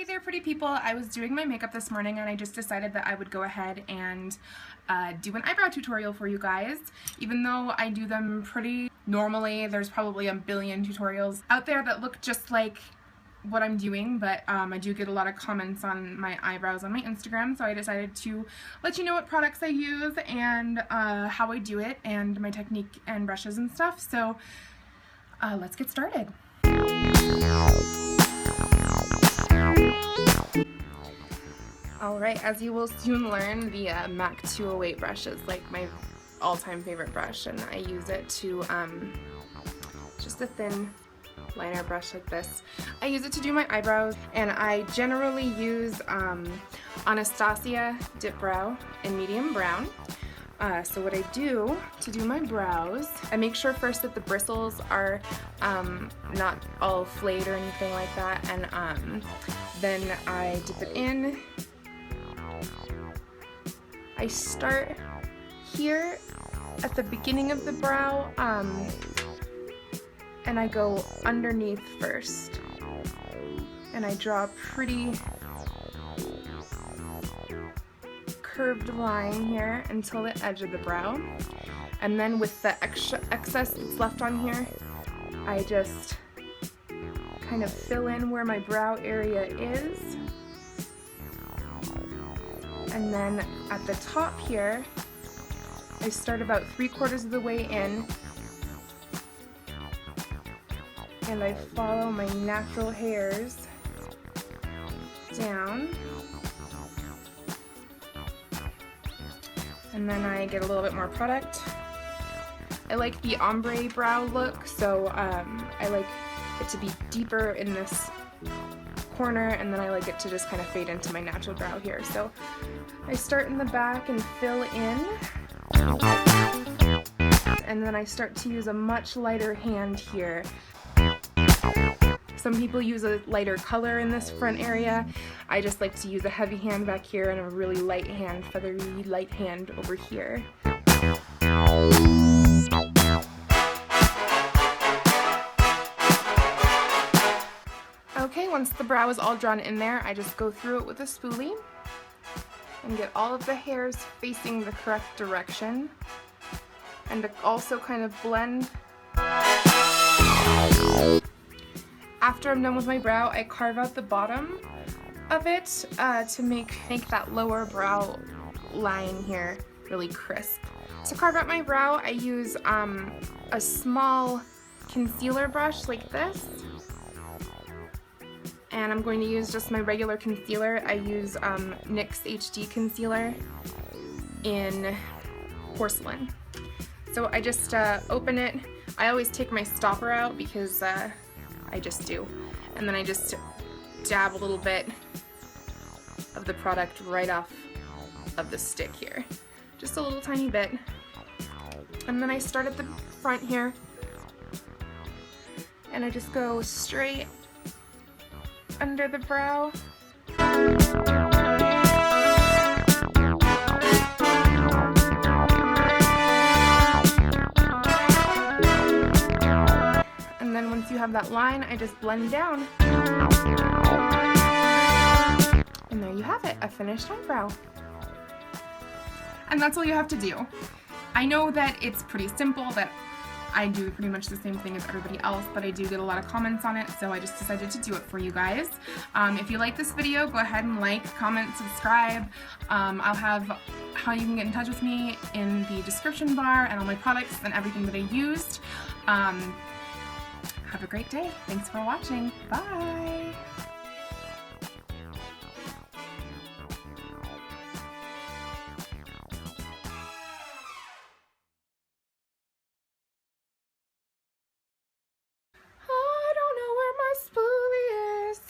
there, pretty people. I was doing my makeup this morning and I just decided that I would go ahead and do an eyebrow tutorial for you guys. Even though I do them pretty normally, there's probably a billion tutorials out there that look just like what I'm doing, but I do get a lot of comments on my eyebrows on my Instagram, so I decided to let you know what products I use and how I do it and my technique and brushes and stuff. So let's get started. Alright, as you will soon learn, the MAC 208 brush is like my all-time favorite brush, and I use it to just a thin liner brush like this. I use it to do my eyebrows, and I generally use Anastasia Dip Brow in medium brown. So what I do to do my brows, I make sure first that the bristles are not all flayed or anything like that, and then I dip it in. I start here at the beginning of the brow, and I go underneath first, and I draw a pretty curved line here until the edge of the brow, and then with the excess that's left on here, I just kind of fill in where my brow area is. And then at the top here, I start about 3/4 of the way in, and I follow my natural hairs down, and then I get a little bit more product. I like the ombre brow look, so I like it to be deeper in this corner, and then I like it to just kind of fade into my natural brow here. So I start in the back and fill in, and then I start to use a much lighter hand here. Some people use a lighter color in this front area. I just like to use a heavy hand back here and a really light hand, feathery light hand over here. Okay, once the brow is all drawn in there, I just go through it with a spoolie and get all of the hairs facing the correct direction, and to also kind of blend. After I'm done with my brow, I carve out the bottom of it to make that lower brow line here really crisp. To carve out my brow, I use a small concealer brush like this. And I'm going to use just my regular concealer. I use NYX HD concealer in porcelain. So I just open it. I always take my stopper out because I just do. And then I just dab a little bit of the product right off of the stick here. Just a little tiny bit. And then I start at the front here, and I just go straight under the brow. And then once you have that line, I just blend down. And there you have it, a finished eyebrow. And that's all you have to do. I know that it's pretty simple, that I do pretty much the same thing as everybody else, but I do get a lot of comments on it, so I just decided to do it for you guys. If you like this video, go ahead and like, comment, subscribe. I'll have how you can get in touch with me in the description bar, and all my products and everything that I used. Have a great day. Thanks for watching. Bye!